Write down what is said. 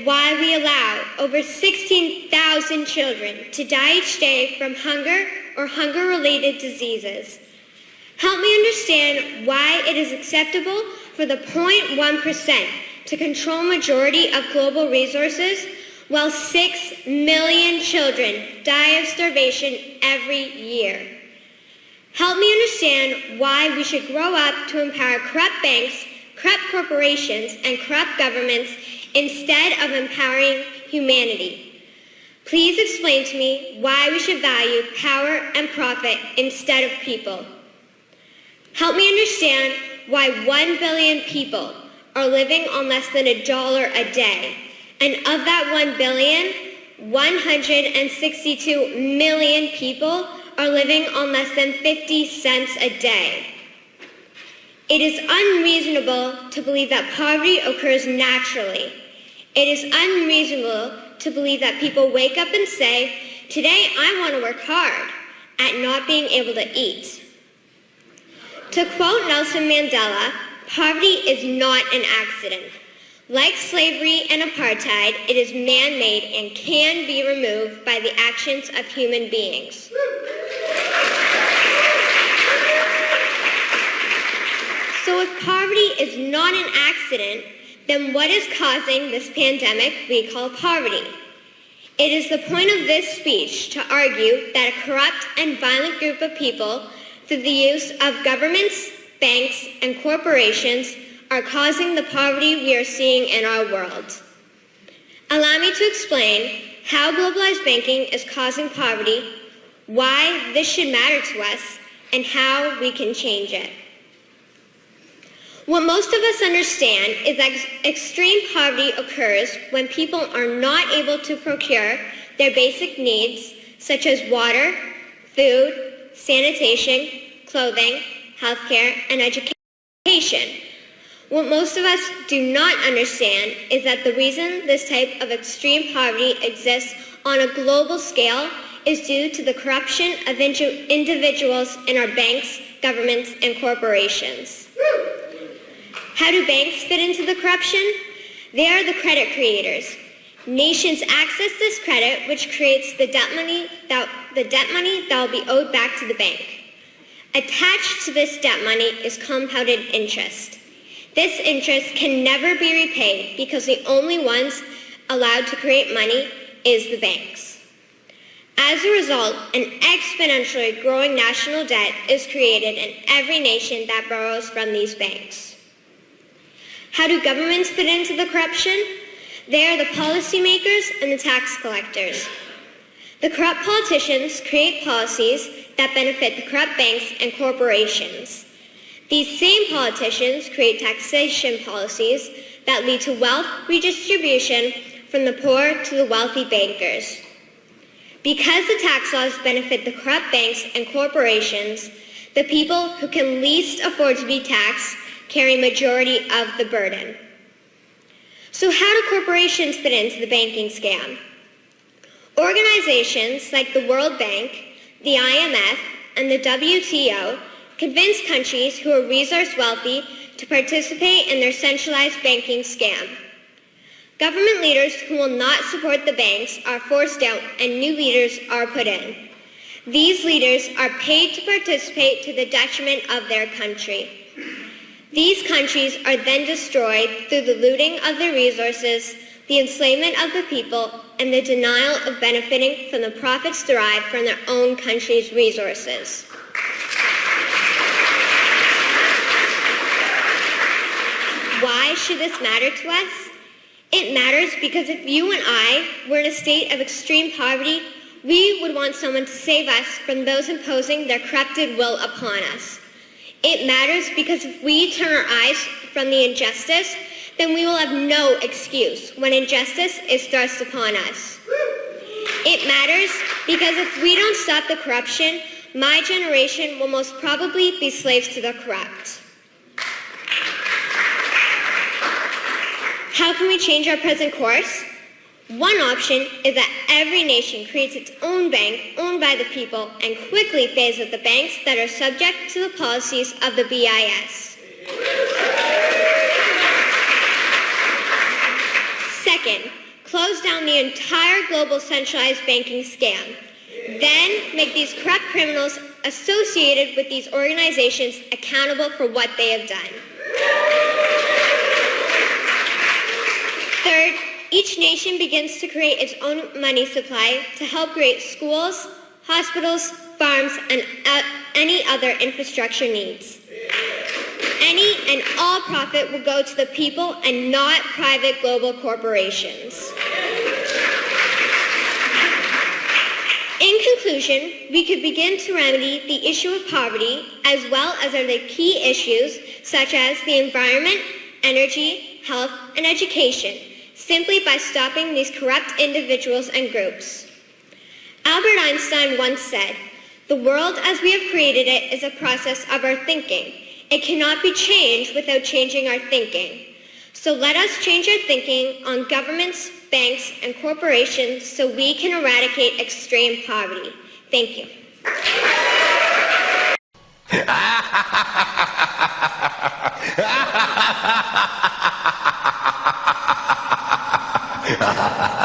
why we allow over 16,000 children to die each day from hunger or hunger-related diseases. Help me understand why it is acceptable for the 0.1% to control majority of global resources while 6 million children die of starvation every year. Help me understand why we should grow up to empower corrupt banks, corrupt corporations, and corrupt governments instead of empowering humanity. Please explain to me why we should value power and profit instead of people. Help me understand why 1 billion people are living on less than $1 a day, and of that 1 billion, 162 million people are living on less than 50 cents a day. It is unreasonable to believe that poverty occurs naturally. It is unreasonable to believe that people wake up and say, "Today I want to work hard," at not being able to eat. To quote Nelson Mandela, poverty is not an accident. Like slavery and apartheid, it is man-made and can be removed by the actions of human beings. So if poverty is not an accident, then what is causing this pandemic we call poverty? It is the point of this speech to argue that a corrupt and violent group of people, through the use of governments, banks, and corporations, are causing the poverty we are seeing in our world. Allow me to explain how globalized banking is causing poverty, why this should matter to us, and how we can change it. What most of us understand is that extreme poverty occurs when people are not able to procure their basic needs, such as water, food, sanitation, clothing, healthcare, and education. What most of us do not understand is that the reason this type of extreme poverty exists on a global scale is due to the corruption of individuals in our banks, governments, and corporations. How do banks fit into the corruption? They are the credit creators. Nations access this credit, which creates the debt money that will be owed back to the bank. Attached to this debt money is compounded interest. This interest can never be repaid because the only ones allowed to create money is the banks. As a result, an exponentially growing national debt is created in every nation that borrows from these banks. How do governments fit into the corruption? They are the policymakers and the tax collectors. The corrupt politicians create policies that benefit the corrupt banks and corporations. These same politicians create taxation policies that lead to wealth redistribution from the poor to the wealthy bankers. Because the tax laws benefit the corrupt banks and corporations, the people who can least afford to be taxed carry majority of the burden. So how do corporations fit into the banking scam? Organizations like the World Bank, the IMF, and the WTO convince countries who are resource wealthy to participate in their centralized banking scam. Government leaders who will not support the banks are forced out and new leaders are put in. These leaders are paid to participate to the detriment of their country. These countries are then destroyed through the looting of their resources, the enslavement of the people, and the denial of benefiting from the profits derived from their own country's resources. Why should this matter to us? It matters because if you and I were in a state of extreme poverty, we would want someone to save us from those imposing their corrupted will upon us. It matters because if we turn our eyes from the injustice, then we will have no excuse when injustice is thrust upon us. It matters because if we don't stop the corruption, my generation will most probably be slaves to the corrupt. How can we change our present course? One option is that every nation creates its own bank owned by the people and quickly phases out the banks that are subject to the policies of the BIS. Second, close down the entire global centralized banking scam, then make these corrupt criminals associated with these organizations accountable for what they have done. Third, each nation begins to create its own money supply to help create schools, hospitals, farms, and any other infrastructure needs. Any and all profit will go to the people and not private global corporations. In conclusion, we could begin to remedy the issue of poverty as well as other key issues such as the environment, energy, health, and education simply by stopping these corrupt individuals and groups. Albert Einstein once said, "The world as we have created it is a process of our thinking. It cannot be changed without changing our thinking. So let us change our thinking on governments, banks, and corporations so we can eradicate extreme poverty." Thank you. Ha ha ha ha!